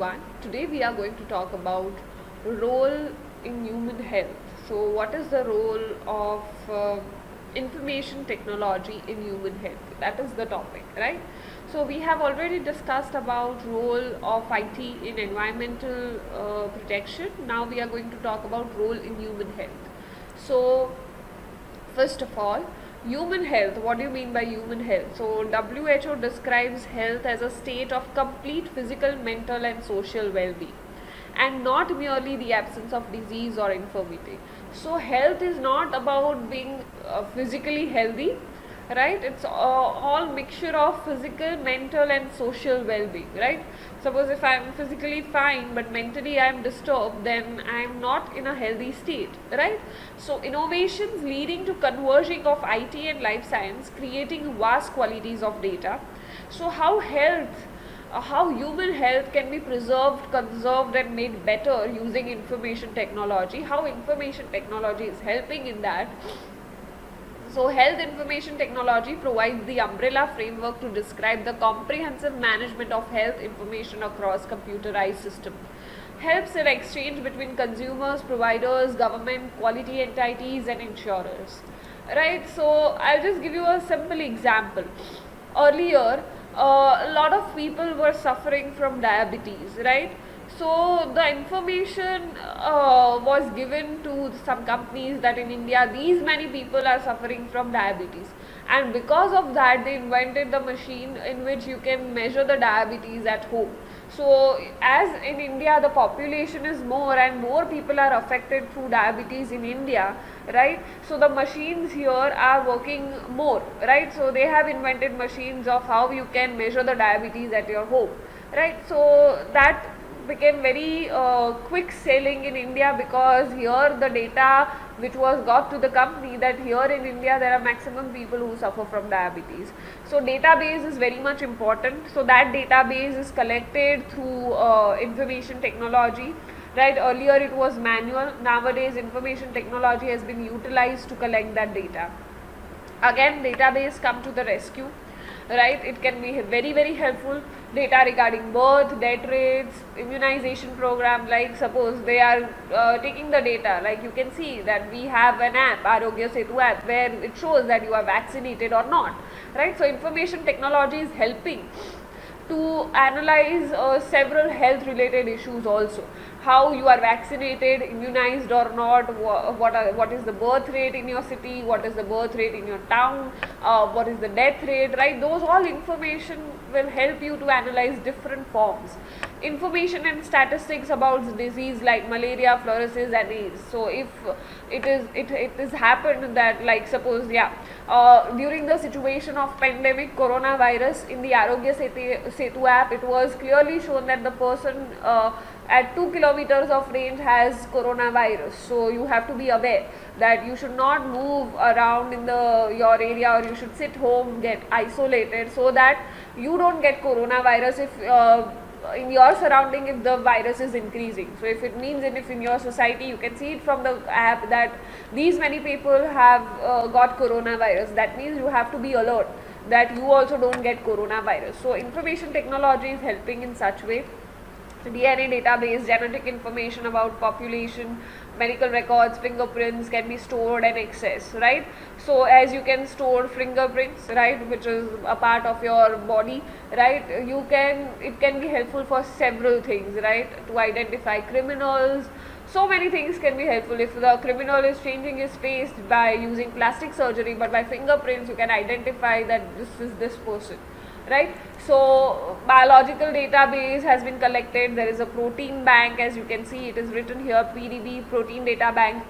everyone. Today we are going to talk about role in human health. So what is the role of information technology in human health? That is the topic, right? So we have already discussed about role of IT in environmental protection. Now we are going to talk about role in human health. So first of all, human health. What do you mean by human health? So WHO describes health as a state of complete physical, mental and social well-being, and not merely the absence of disease or infirmity. So health is not about being physically healthy, right? It's all mixture of physical, mental and social well-being, right? Suppose if I am physically fine but mentally I am disturbed, then I am not in a healthy state, right? So innovations leading to converging of IT and life science, creating vast qualities of data. So how human health can be preserved, conserved and made better using information technology, how information technology is helping in that. So health information technology provides the umbrella framework to describe the comprehensive management of health information across computerized systems. Helps in exchange between consumers, providers, government, quality entities and insurers. Right, so I'll just give you a simple example. Earlier, a lot of people were suffering from diabetes, right? So the information was given to some companies that in India these many people are suffering from diabetes, and because of that they invented the machine in which you can measure the diabetes at home. So as in India the population is more and more people are affected through diabetes in India, right? So the machines here are working more, right? So they have invented machines of how you can measure the diabetes at your home, right? So that became very quick selling in India, because here the data which was got to the company that here in India there are maximum people who suffer from diabetes. So database is very much important. So that database is collected through information technology, right? Earlier it was manual, nowadays information technology has been utilized to collect that data. Again, database come to the rescue, right? It can be very helpful. Data regarding birth, death rates, immunization program, like suppose they are taking the data, like you can see that we have an app, Arogya Setu app, where it shows that you are vaccinated or not, right? So information technology is helping to analyze several health related issues also. How you are vaccinated, immunized or not, what is the birth rate in your city, what is the birth rate in your town, what is the death rate, right? Those all information will help you to analyze different forms. Information and statistics about disease like malaria, fluorosis and AIDS. So if it is happened that, like suppose during the situation of pandemic coronavirus, in the Arogya Setu app it was clearly shown that the person at 2 kilometers of range has coronavirus. So you have to be aware that you should not move around in your area, or you should sit home, get isolated, so that you don't get coronavirus if in your surrounding if the virus is increasing. So if it means if in your society you can see it from the app that these many people have got coronavirus, that means you have to be alert that you also don't get coronavirus. So information technology is helping in such way. DNA database, genetic information about population, medical records, fingerprints can be stored and accessed, right? So as you can store fingerprints, right, which is a part of your body, right, it can be helpful for several things, right, to identify criminals. So many things can be helpful. If the criminal is changing his face by using plastic surgery, but by fingerprints you can identify that this is this person, right? So biological database has been collected. There is a protein bank, as you can see it is written here, PDB, protein data bank.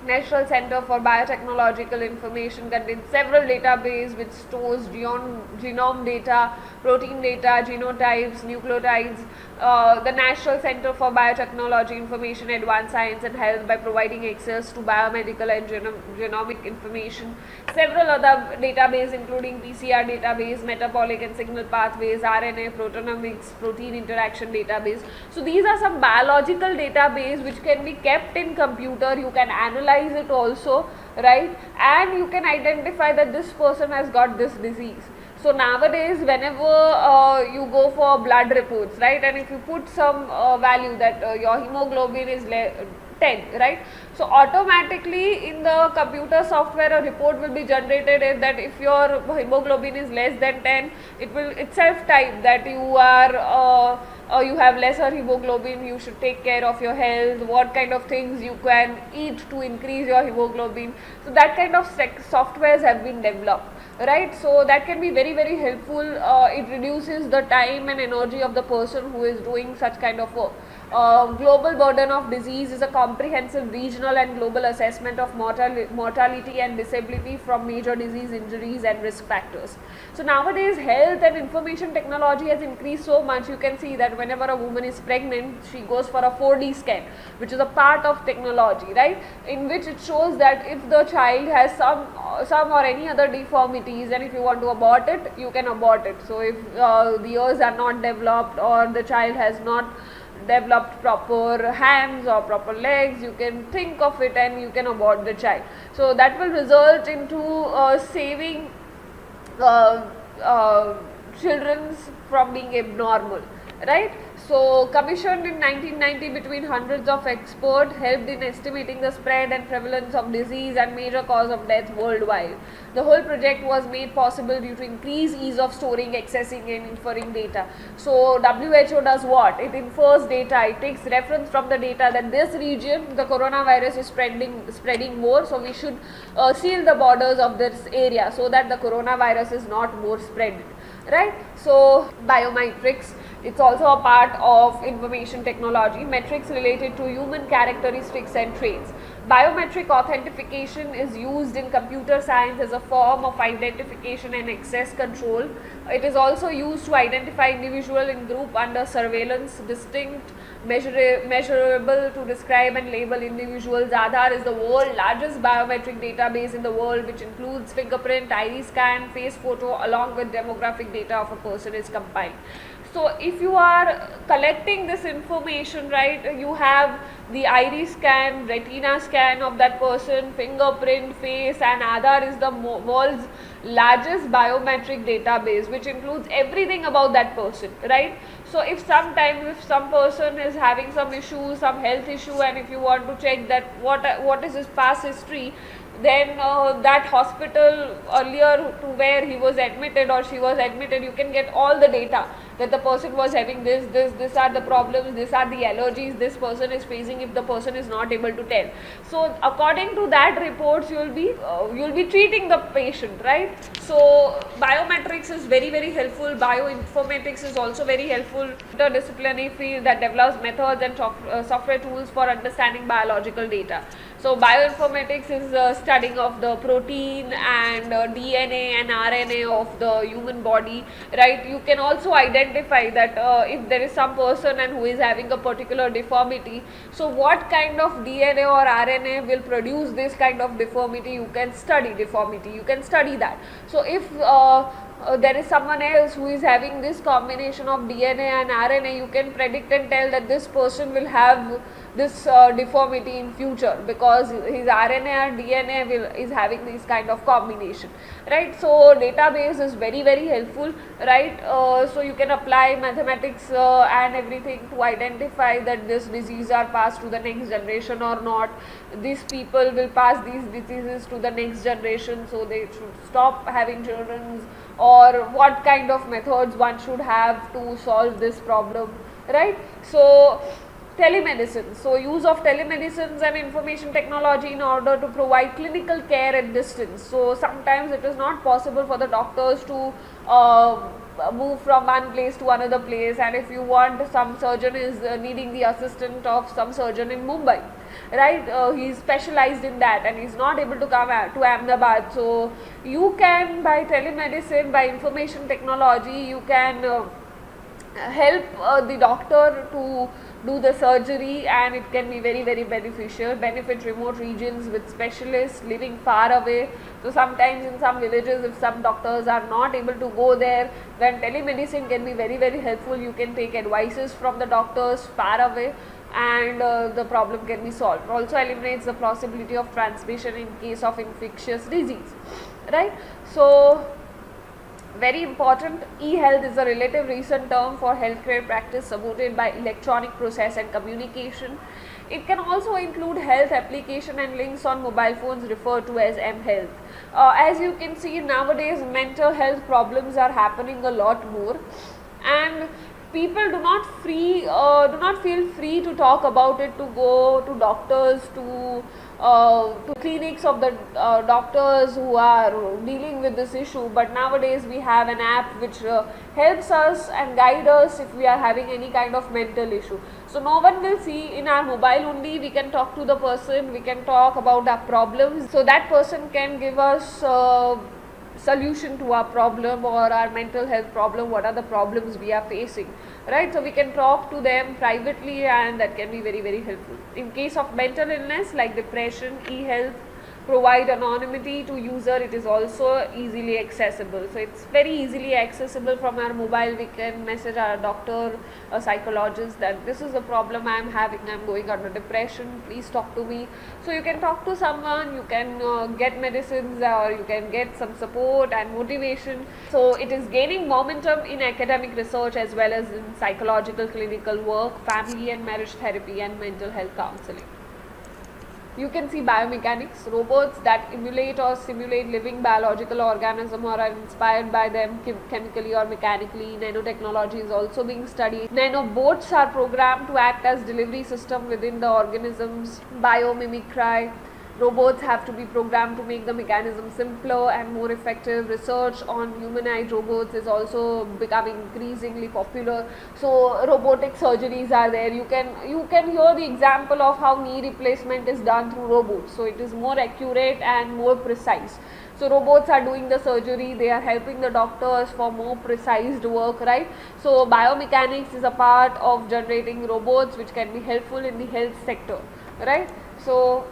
National Center for Biotechnological Information contains several databases which stores genome data, protein data, genotypes, nucleotides. The National Center for Biotechnology Information, Advanced Science and Health by providing access to biomedical and genomic information. Several other databases including PCR database, metabolic and signal pathways, RNA, proteomics, protein interaction database. So these are some biological database which can be kept in computer. You can analyze it also, right, and you can identify that this person has got this disease. So nowadays, whenever you go for blood reports, right, and if you put some value that your hemoglobin is 10, right, so automatically in the computer software a report will be generated that if your hemoglobin is less than 10, it will itself type that you have lesser hemoglobin, you should take care of your health, what kind of things you can eat to increase your hemoglobin. So that kind of softwares have been developed, right? So that can be very very helpful. It reduces the time and energy of the person who is doing such kind of work. Global burden of disease is a comprehensive regional and global assessment of mortality and disability from major disease, injuries and risk factors. So nowadays health and information technology has increased so much. You can see that whenever a woman is pregnant, she goes for a 4D scan, which is a part of technology, right, in which it shows that if the child has some or any other deformities, and if you want to abort it, you can abort it. So if the ears are not developed or the child has not developed proper hands or proper legs, you can think of it and you can abort the child. So that will result into saving uh, children from being abnormal, right? So commissioned in 1990 between hundreds of experts, helped in estimating the spread and prevalence of disease and major cause of death worldwide. The whole project was made possible due to increased ease of storing, accessing and inferring data. So WHO does what? It infers data, it takes reference from the data that this region the coronavirus is spreading more, so we should seal the borders of this area so that the coronavirus is not more spread, right? So biometrics, it's also a part of information technology. Metrics related to human characteristics and traits. Biometric authentication is used in computer science as a form of identification and access control. It is also used to identify individual in group under surveillance, distinct, measurable to describe and label individuals. Aadhaar is the world's largest biometric database in the world, which includes fingerprint, iris scan, face photo along with demographic data of a person is compiled. So if you are collecting this information, right, you have the iris scan, retina scan of that person, fingerprint, face, and Aadhaar is the world's largest biometric database, which includes everything about that person, right? So if some person is having some issue, some health issue, and if you want to check that what is his past history, then that hospital earlier to where he was admitted or she was admitted, you can get all the data that the person was having this are the problems, these are the allergies this person is facing if the person is not able to tell. So according to that reports, you'll be treating the patient, right? So biometrics is very very helpful. Bioinformatics is also very helpful. Interdisciplinary field that develops methods and software tools for understanding biological data. So bioinformatics is studying of the protein and DNA and RNA of the human body, right? You can also identify that if there is some person and who is having a particular deformity, so what kind of DNA or RNA will produce this kind of deformity. You can study deformity, you can study that. So if there is someone else who is having this combination of DNA and RNA, you can predict and tell that this person will have this deformity in future because his RNA and DNA is having this kind of combination, right? So database is very very helpful, right? So you can apply mathematics and everything to identify that this disease are passed to the next generation or not. These people will pass these diseases to the next generation, so they should stop having children, or what kind of methods one should have to solve this problem, right? So telemedicine, so use of telemedicines and information technology in order to provide clinical care at distance. So sometimes it is not possible for the doctors to move from one place to another place, and if you want, some surgeon is needing the assistance of some surgeon in Mumbai, right? He is specialized in that and he is not able to come to Ahmedabad. So you can, by telemedicine, by information technology, you can help the doctor to do the surgery, and it can be very very beneficial. Benefit remote regions with specialists living far away. So sometimes in some villages, if some doctors are not able to go there, then telemedicine can be very very helpful. You can take advices from the doctors far away, and the problem can be solved. Also eliminates the possibility of transmission in case of infectious disease, right? So Very important, e-health is a relative recent term for healthcare practice supported by electronic process and communication. It can also include health application and links on mobile phones referred to as mHealth. As you can see, nowadays mental health problems are happening a lot more, and people do not feel free to talk about it, to go to doctors, to clinics of the doctors who are dealing with this issue. But nowadays we have an app which helps us and guide us if we are having any kind of mental issue. So no one will see, in our mobile only we can talk to the person, we can talk about our problems, so that person can give us solution to our problem or our mental health problem, what are the problems we are facing, right? So we can talk to them privately, and that can be very helpful. In case of mental illness like depression, e-health provide anonymity to user. It is also easily accessible, so it's very easily accessible. From our mobile we can message our doctor, a psychologist, that this is the problem I am having, I am going under depression, please talk to me. So you can talk to someone, you can get medicines, or you can get some support and motivation. So it is gaining momentum in academic research as well as in psychological clinical work, family and marriage therapy, and mental health counseling. You can see biomechanics, robots that emulate or simulate living biological organisms or are inspired by them chemically or mechanically. Nanotechnology is also being studied. Nanobots are programmed to act as delivery system within the organisms. Biomimicry. Robots have to be programmed to make the mechanism simpler and more effective. Research on humanoid robots is also becoming increasingly popular. So robotic surgeries are there. You can hear the example of how knee replacement is done through robots. So it is more accurate and more precise. So robots are doing the surgery, they are helping the doctors for more precise work, right? So biomechanics is a part of generating robots which can be helpful in the health sector, right? So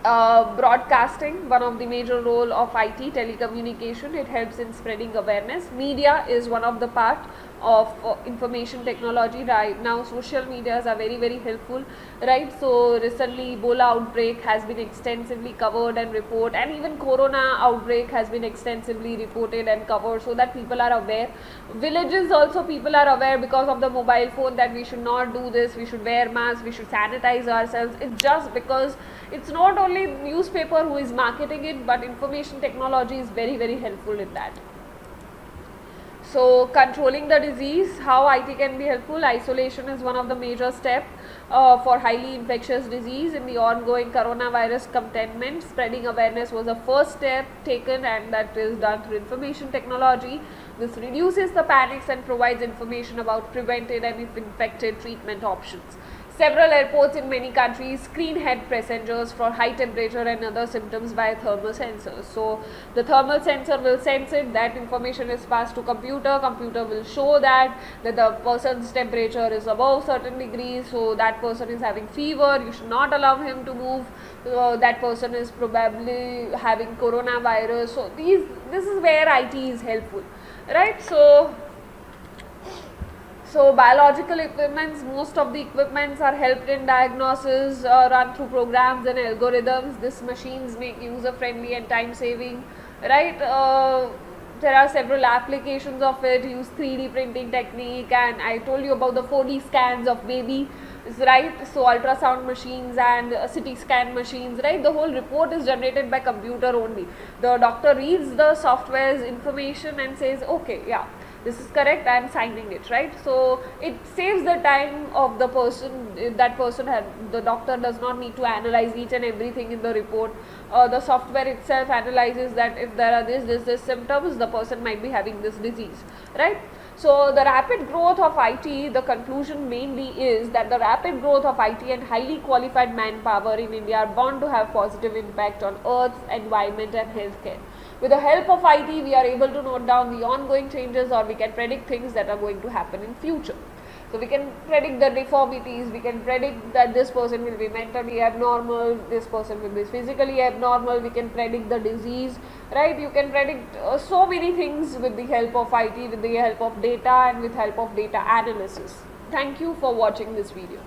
broadcasting, one of the major role of IT, telecommunication, it helps in spreading awareness. Media is one of the part of information technology. Right now social medias are very helpful, right? So recently Ebola outbreak has been extensively covered and reported, and even corona outbreak has been extensively reported and covered, so that people are aware. Villages also people are aware because of the mobile phone, that we should not do this, we should wear masks, we should sanitize ourselves. It's just because it's not only newspaper who is marketing it, but information technology is very helpful in that. So controlling the disease, how IT can be helpful. Isolation is one of the major steps for highly infectious disease in the ongoing coronavirus containment. Spreading awareness was the first step taken, and that is done through information technology. This reduces the panics and provides information about prevented and if infected treatment options. Several airports in many countries screen head passengers for high temperature and other symptoms by thermal sensors. So the thermal sensor will sense it, that information is passed to computer will show that the person's temperature is above certain degrees, so that person is having fever, you should not allow him to move, that person is probably having coronavirus. So this is where IT is helpful, right? So biological equipments, most of the equipments are helped in diagnosis, run through programs and algorithms. These machines make user friendly and time saving, right? There are several applications of it, use 3D printing technique, and I told you about the 4D scans of baby, right? So ultrasound machines and CT scan machines, right? The whole report is generated by computer only. The doctor reads the software's information and says, okay, yeah, this is correct, I am signing it, right? So it saves the time of the person. The doctor does not need to analyze each and everything in the report. The software itself analyzes that if there are this symptoms, the person might be having this disease, right? So the rapid growth of IT, the conclusion mainly is that the rapid growth of IT and highly qualified manpower in India are bound to have positive impact on Earth's environment and healthcare. With the help of IT, we are able to note down the ongoing changes, or we can predict things that are going to happen in future. So we can predict the deformities, we can predict that this person will be mentally abnormal, this person will be physically abnormal, we can predict the disease, right? You can predict so many things with the help of IT, with the help of data and with help of data analysis. Thank you for watching this video.